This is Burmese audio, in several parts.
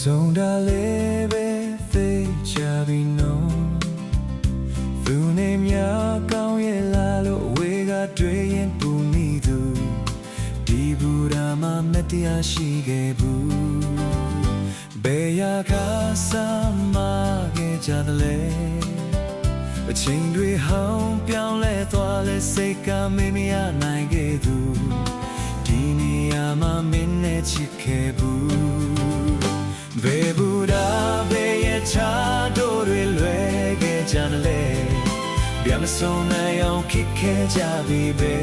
ဆုံးတာလေးပဲသိချပြီးနော်သူနေများကောင်းရဲ့လားလို့အဝေးကတွေ့ရင်ပူမိသူဒီဘူရာမှာမတရားရှိခဲ့ဘူးဘယ်ရာကစားမခဲ့ကြတယ်လဲအချိန်တွေဟောင်းပြောင်းလဲသွားလဲစိတ်ကမေ့မရနိုင်ခဲ့သူဒီနေရာမှာမင်းနဲ့ချစ်ခဲ့ဘူးဘယ်ဘူရာဘယ်ရဲ့ချာတို့တွေလွယ်ခဲ့ကြတယ်လဲပြန်မဆုံးနိုင်အောင်ခက်ခဲကြပြီပဲ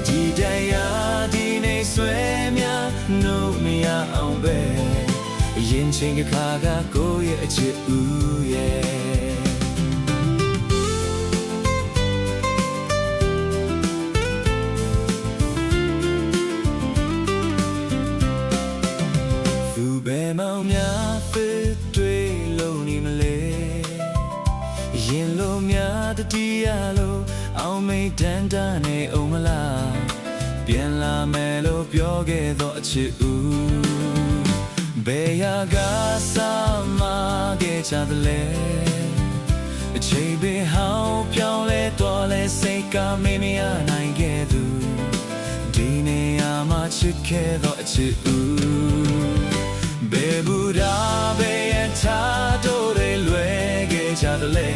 ဒီတရားဒီနေဆွဲများနှုတ်မရအောင်ပဲရင်ချင်းကခါကကိုယ့်ရဲ့အချစ်ဦးရဲ့ဘယ်မောင်များဖြစ်တွေ့လို့နေမလဲရင်လို့များတတိယလို့အောင်မိတ်တန်တာနေအောင်မလားပြန်လာမယ်လို့ပြောခဲ့တော့အချစ်ဦးဘယ်ရာကစားမခဲ့ကြတယ်လဲအချိန်ပဲဟောင်းပြောင်းလဲတော့လဲစိတ်ကမေ့မရနိုင်ခဲ့သူဒီနေရာမှာချစ်ခဲ့တော့အချစ်ဦးဘယ်ဘူရာဘယ်ရထားတို့တွေလွယ်ခဲ့ကြတယ်လဲ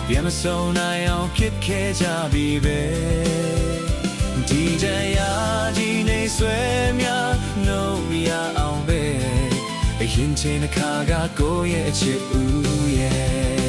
ပြန်မဆုံးနိုင်အောင်ဖြစ်ခဲ့ကြပြီပဲဒီတရားဒီနေဆွဲများနှုတ်မရအောင်ပဲအရင်ချင်းတစ်ခါကကိုယ့်ရဲ့အချစ်ဦးရဲ့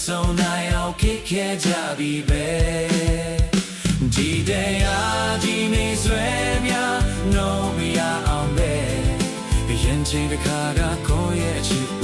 ဆုံးနိုင်အောင်ခက်ခဲကြပြီပဲဒီတရားဒီနေဆွဲများနှုတ်မရအောင်ပဲရင်ချင်းတစ်ခါကကိုယ့်ရဲ့အချစ်